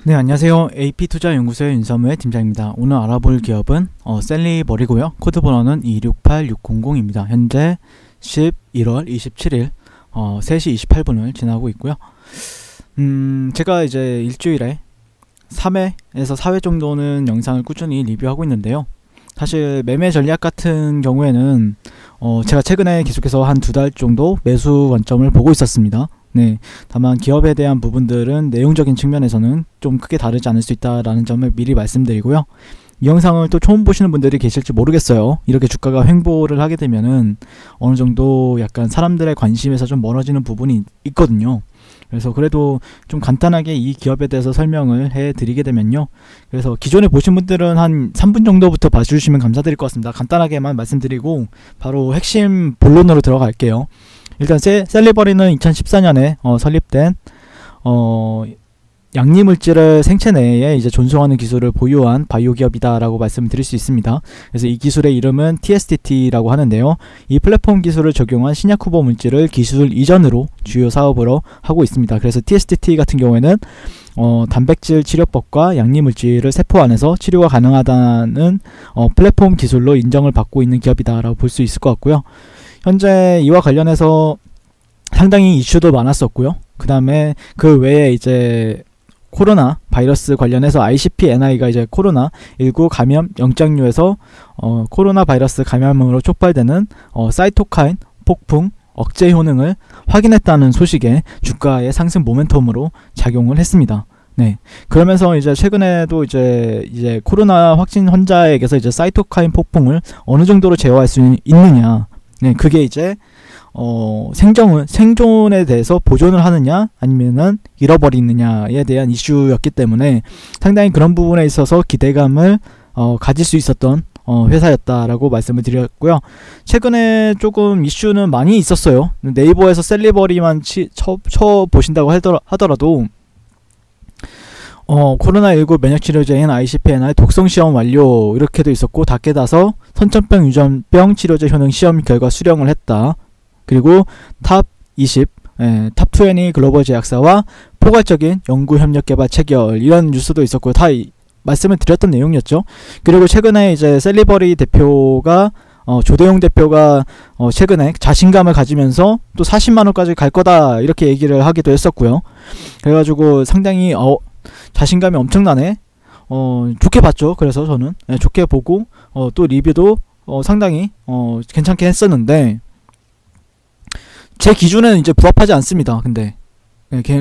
네, 안녕하세요. AP투자연구소의 윤서무의 팀장입니다. 오늘 알아볼 기업은 셀리버리고요. 코드 번호는 268600입니다. 현재 11월 27일 3시 28분을 지나고 있고요. 제가 이제 일주일에 3회에서 4회 정도는 영상을 꾸준히 리뷰하고 있는데요. 사실 매매 전략 같은 경우에는 제가 최근에 계속해서 한 2달 정도 매수 관점을 보고 있었습니다. 네, 다만 기업에 대한 부분들은 내용적인 측면에서는 좀 크게 다르지 않을 수 있다라는 점을 미리 말씀드리고요. 이 영상을 또 처음 보시는 분들이 계실지 모르겠어요. 이렇게 주가가 횡보를 하게 되면은 어느 정도 약간 사람들의 관심에서 좀 멀어지는 부분이 있거든요. 그래서 그래도 좀 간단하게 이 기업에 대해서 설명을 해 드리게 되면요, 그래서 기존에 보신 분들은 한 3분 정도부터 봐주시면 감사드릴 것 같습니다. 간단하게만 말씀드리고 바로 핵심 본론으로 들어갈게요. 일단 셀리버리는 2014년에 설립된 양리물질을 생체 내에 이제 존속하는 기술을 보유한 바이오 기업이다라고 말씀을 드릴 수 있습니다. 그래서 이 기술의 이름은 TSDT라고 하는데요. 이 플랫폼 기술을 적용한 신약 후보 물질을 기술 이전으로 주요 사업으로 하고 있습니다. 그래서 TSDT 같은 경우에는 단백질 치료법과 양리물질을 세포 안에서 치료가 가능하다는 플랫폼 기술로 인정을 받고 있는 기업이다라고 볼 수 있을 것 같고요. 현재 이와 관련해서 상당히 이슈도 많았었고요. 그 다음에 그 외에 이제 코로나 바이러스 관련해서 ICP-NI가 이제 코로나19 감염 영장류에서 코로나 바이러스 감염으로 촉발되는 사이토카인 폭풍 억제 효능을 확인했다는 소식에 주가의 상승 모멘텀으로 작용을 했습니다. 네, 그러면서 이제 최근에도 이제 코로나 확진 환자에게서 이제 사이토카인 폭풍을 어느 정도로 제어할 수 있느냐, 네, 그게 이제 생존에 대해서 보존을 하느냐 아니면은 잃어버리느냐에 대한 이슈였기 때문에 상당히 그런 부분에 있어서 기대감을 가질 수 있었던 회사였다라고 말씀을 드렸고요. 최근에 조금 이슈는 많이 있었어요. 네이버에서 셀리버리만 쳐보신다고 하더라도 코로나19 면역치료제인 ICP-NI 독성시험 완료 이렇게도 있었고, 다케다서 선천병 유전병 치료제 효능 시험 결과 수령을 했다. 그리고 탑20 탑20 글로벌 제약사와 포괄적인 연구협력개발 체결, 이런 뉴스도 있었고요. 다 말씀을 드렸던 내용이었죠. 그리고 최근에 이제 셀리버리 대표가 조대용 대표가 최근에 자신감을 가지면서 또 40만원까지 갈 거다 이렇게 얘기를 하기도 했었고요. 그래가지고 상당히 자신감이 엄청나네. 좋게 봤죠. 그래서 저는 좋게 보고 또 리뷰도 상당히 괜찮게 했었는데, 제 기준에는 이제 부합하지 않습니다. 근데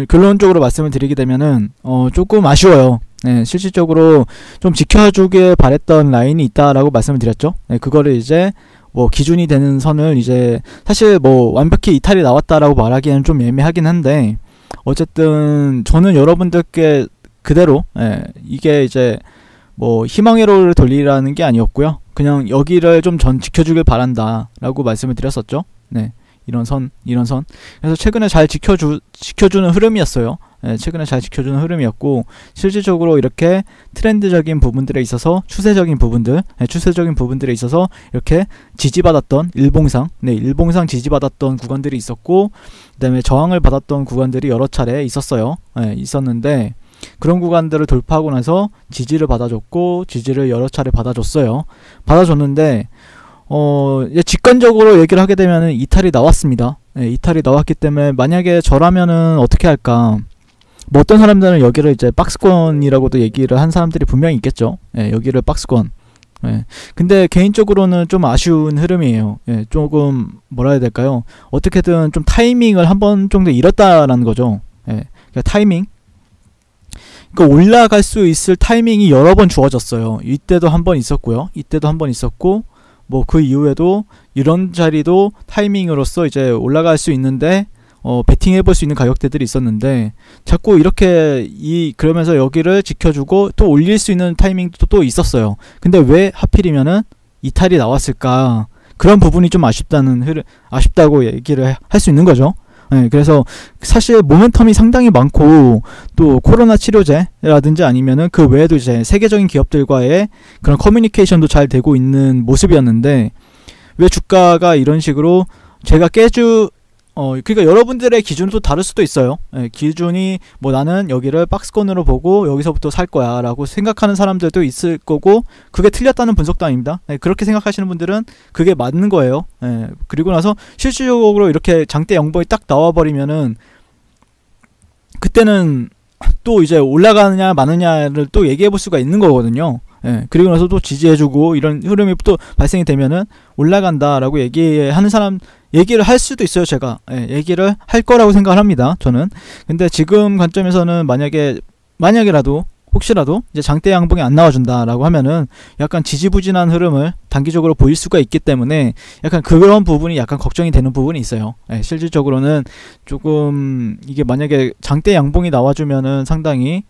결론적으로 말씀을 드리게 되면은 조금 아쉬워요. 네, 실질적으로 좀 지켜주길 바랬던 라인이 있다라고 말씀을 드렸죠. 네, 그거를 이제 뭐 기준이 되는 선을 이제 사실 뭐 완벽히 이탈이 나왔다라고 말하기에는 좀 애매하긴 한데, 어쨌든 저는 여러분들께 그대로 이게 이제 뭐 희망의 로를 돌리라는 게 아니었고요. 그냥 여기를 좀 전 지켜주길 바란다 라고 말씀을 드렸었죠. 네, 이런 선. 그래서 최근에 잘 지켜주는 흐름이었어요. 최근에 잘 지켜주는 흐름이었고, 실질적으로 이렇게 트렌드적인 부분들에 있어서 추세적인 부분들에 있어서 이렇게 지지받았던 일봉상 지지받았던 구간들이 있었고, 그 다음에 저항을 받았던 구간들이 여러 차례 있었어요. 있었는데 그런 구간들을 돌파하고 나서 지지를 받아줬고, 지지를 여러 차례 받아줬는데 직관적으로 얘기를 하게 되면 이탈이 나왔습니다. 이탈이 나왔기 때문에 만약에 저라면은 어떻게 할까? 뭐 어떤 사람들은 여기를 이제 박스권이라고도 얘기를 한 사람들이 분명히 있겠죠. 여기를 박스권. 근데 개인적으로는 좀 아쉬운 흐름이에요. 조금 뭐라 해야 될까요? 어떻게든 좀 타이밍을 한 번 정도 잃었다라는 거죠. 그러니까 타이밍. 그러니까 올라갈 수 있을 타이밍이 여러 번 주어졌어요. 이때도 한 번 있었고요. 이때도 한 번 있었고, 뭐 그 이후에도 이런 자리도 타이밍으로서 이제 올라갈 수 있는데 베팅해 볼 수 있는 가격대들이 있었는데, 자꾸 이렇게 그러면서 여기를 지켜주고 또 올릴 수 있는 타이밍도 또 있었어요. 근데 왜 하필이면은 이탈이 나왔을까? 그런 부분이 좀 아쉽다고 얘기를 할 수 있는 거죠. 그래서 사실 모멘텀이 상당히 많고, 또 코로나 치료제라든지 아니면은 그 외에도 이제 세계적인 기업들과의 그런 커뮤니케이션도 잘 되고 있는 모습이었는데, 왜 주가가 이런 식으로 제가 그러니까 여러분들의 기준은 또 다를 수도 있어요. 예, 기준이 뭐 나는 여기를 박스권으로 보고 여기서부터 살 거야 라고 생각하는 사람들도 있을 거고, 그게 틀렸다는 분석도 아닙니다. 예, 그렇게 생각하시는 분들은 그게 맞는 거예요. 예, 그리고 나서 실질적으로 이렇게 장대 양봉이 딱 나와버리면은 그때는 또 이제 올라가느냐 마느냐를 또 얘기해 볼 수가 있는 거거든요. 예, 그리고 나서 또 지지해주고 이런 흐름이 또 발생이 되면은 올라간다라고 얘기하는 사람, 얘기를 할 수도 있어요. 제가 얘기를 할 거라고 생각을 합니다, 저는. 근데 지금 관점에서는 만약에라도 혹시라도 이제 장대 양봉이 안 나와준다라고 하면은 약간 지지부진한 흐름을 단기적으로 보일 수가 있기 때문에 약간 그런 부분이 약간 걱정이 되는 부분이 있어요. 실질적으로는 조금 이게 만약에 장대 양봉이 나와주면은 상당히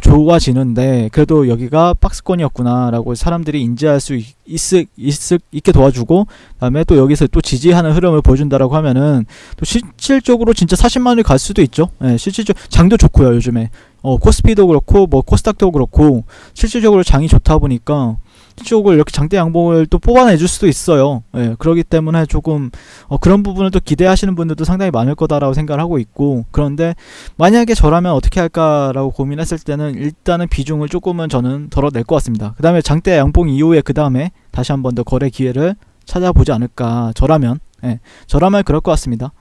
좋아지는데, 그래도 여기가 박스권이었구나 라고 사람들이 인지할 수 있게 도와주고, 그 다음에 또 여기서 또 지지하는 흐름을 보여준다라고 하면은 또 실질적으로 진짜 40만원이 갈 수도 있죠. 실질적으로 장도 좋고요. 요즘에 코스피도 그렇고 뭐 코스닥도 그렇고 실질적으로 장이 좋다 보니까 실질적으로 이렇게 장대 양봉을 또 뽑아내줄 수도 있어요. 그렇기 때문에 조금 그런 부분을 또 기대하시는 분들도 상당히 많을 거다라고 생각을 하고 있고, 그런데 만약에 저라면 어떻게 할까라고 고민했을 때는 일단은 비중을 조금은 저는 덜어낼 것 같습니다. 그 다음에 장대 양봉 이후에 그 다음에 다시 한 번 더 거래 기회를 찾아보지 않을까, 저라면. 저라면 그럴 것 같습니다.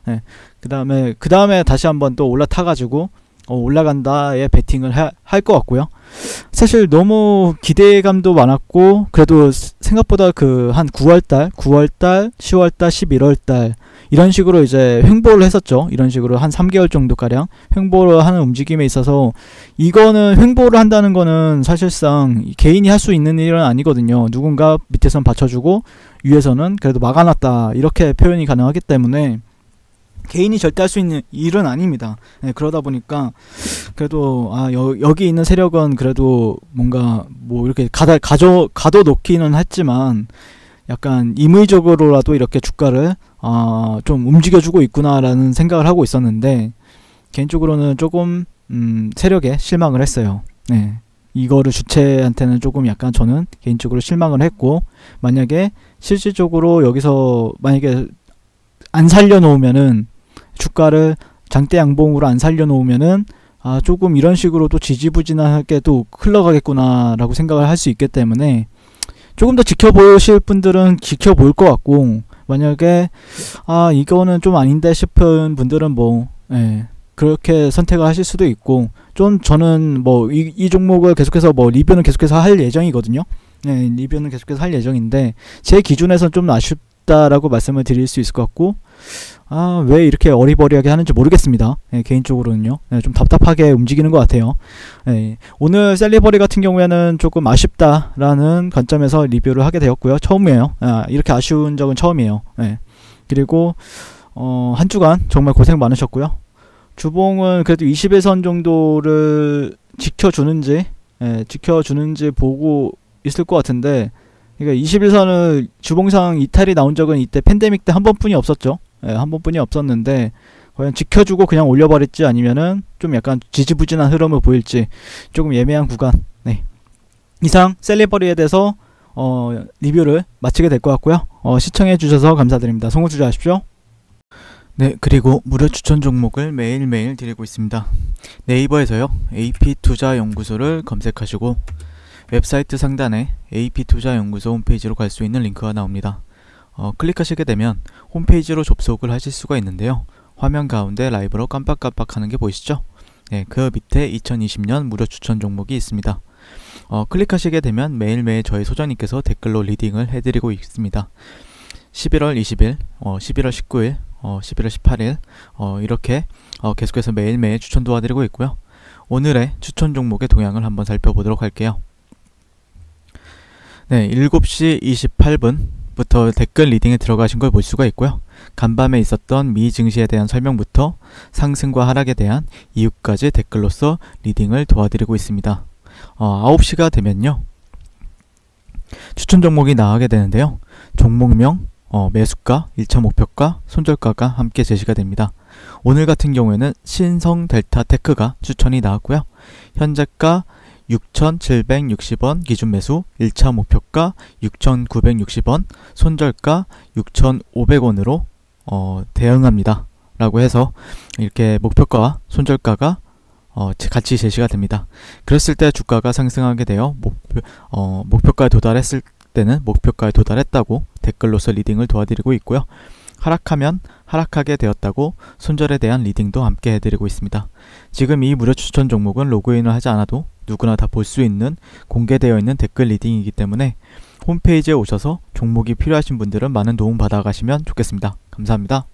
그 다음에 다시 한 번 또 올라타가지고 올라간다에 베팅을 할 것 같고요. 사실 너무 기대감도 많았고, 그래도 생각보다 그 한 9월달, 10월달, 11월달 이런 식으로 이제 횡보를 했었죠. 이런 식으로 한 3개월 정도가량 횡보를 하는 움직임에 있어서, 이거는 횡보를 한다는 거는 사실상 개인이 할 수 있는 일은 아니거든요. 누군가 밑에선 받쳐주고 위에서는 그래도 막아놨다, 이렇게 표현이 가능하기 때문에 개인이 절대 할 수 있는 일은 아닙니다. 그러다 보니까 그래도 여기 있는 세력은 그래도 뭔가 뭐 이렇게 가둬놓기는 했지만 약간 임의적으로라도 이렇게 주가를 좀 움직여주고 있구나라는 생각을 하고 있었는데, 개인적으로는 조금 세력에 실망을 했어요. 이거를 주체한테는 조금 약간 저는 개인적으로 실망을 했고, 만약에 실질적으로 여기서 만약에 안 살려놓으면은, 주가를 장대 양봉으로 안 살려놓으면은 조금 이런 식으로 또 지지부진하게 또 흘러가겠구나 라고 생각을 할 수 있기 때문에 조금 더 지켜보실 분들은 지켜볼 것 같고, 만약에 이거는 좀 아닌데 싶은 분들은 뭐 그렇게 선택을 하실 수도 있고, 좀 저는 뭐 이 종목을 계속해서 뭐 리뷰는 계속해서 할 예정이거든요. 리뷰는 계속해서 할 예정인데, 제 기준에서는 좀 아쉽다라고 말씀을 드릴 수 있을 것 같고, 왜 이렇게 어리버리하게 하는지 모르겠습니다. 개인적으로는요. 좀 답답하게 움직이는 것 같아요. 오늘 셀리버리 같은 경우에는 조금 아쉽다라는 관점에서 리뷰를 하게 되었고요. 처음이에요. 이렇게 아쉬운 적은 처음이에요. 그리고 한 주간 정말 고생 많으셨고요. 주봉은 그래도 21선 정도를 지켜주는지 보고 있을 것 같은데, 그러니까 21선을 주봉상 이탈이 나온 적은 이때 팬데믹 때 한 번뿐이 없었죠. 한 번뿐이 없었는데, 과연 지켜주고 그냥 올려버릴지 아니면은 좀 약간 지지부진한 흐름을 보일지 조금 예매한 구간. 이상 셀리버리에 대해서 리뷰를 마치게 될 것 같고요. 시청해주셔서 감사드립니다. 송호 투자하십시오. 그리고 무료 추천 종목을 매일매일 드리고 있습니다. 네이버에서요, AP투자연구소를 검색하시고 웹사이트 상단에 AP투자연구소 홈페이지로 갈 수 있는 링크가 나옵니다. 클릭하시게 되면 홈페이지로 접속을 하실 수가 있는데요. 화면 가운데 라이브로 깜빡깜빡 하는 게 보이시죠? 그 밑에 2020년 무료 추천 종목이 있습니다. 클릭하시게 되면 매일매일 저희 소장님께서 댓글로 리딩을 해드리고 있습니다. 11월 20일, 11월 19일, 11월 18일 이렇게 계속해서 매일매일 추천 도와드리고 있고요. 오늘의 추천 종목의 동향을 한번 살펴보도록 할게요. 7시 28분부터 댓글 리딩에 들어가신 걸 볼 수가 있고요. 간밤에 있었던 미 증시에 대한 설명부터 상승과 하락에 대한 이유까지 댓글로서 리딩을 도와드리고 있습니다. 9시가 되면요, 추천 종목이 나가게 되는데요. 종목명, 매수가, 1차 목표가, 손절가가 함께 제시가 됩니다. 오늘 같은 경우에는 신성델타테크가 추천이 나왔고요. 현재가 6,760원 기준 매수, 1차 목표가 6,960원, 손절가 6,500원으로 대응합니다. 라고 해서 이렇게 목표가와 손절가가 같이 제시가 됩니다. 그랬을 때 주가가 상승하게 되어 목표가에 도달했을 때는 목표가에 도달했다고 댓글로서 리딩을 도와드리고 있고요. 하락하면 하락하게 되었다고 손절에 대한 리딩도 함께 해드리고 있습니다. 지금 이 무료 추천 종목은 로그인을 하지 않아도 누구나 다 볼 수 있는 공개되어 있는 댓글 리딩이기 때문에 홈페이지에 오셔서 종목이 필요하신 분들은 많은 도움 받아 가시면 좋겠습니다. 감사합니다.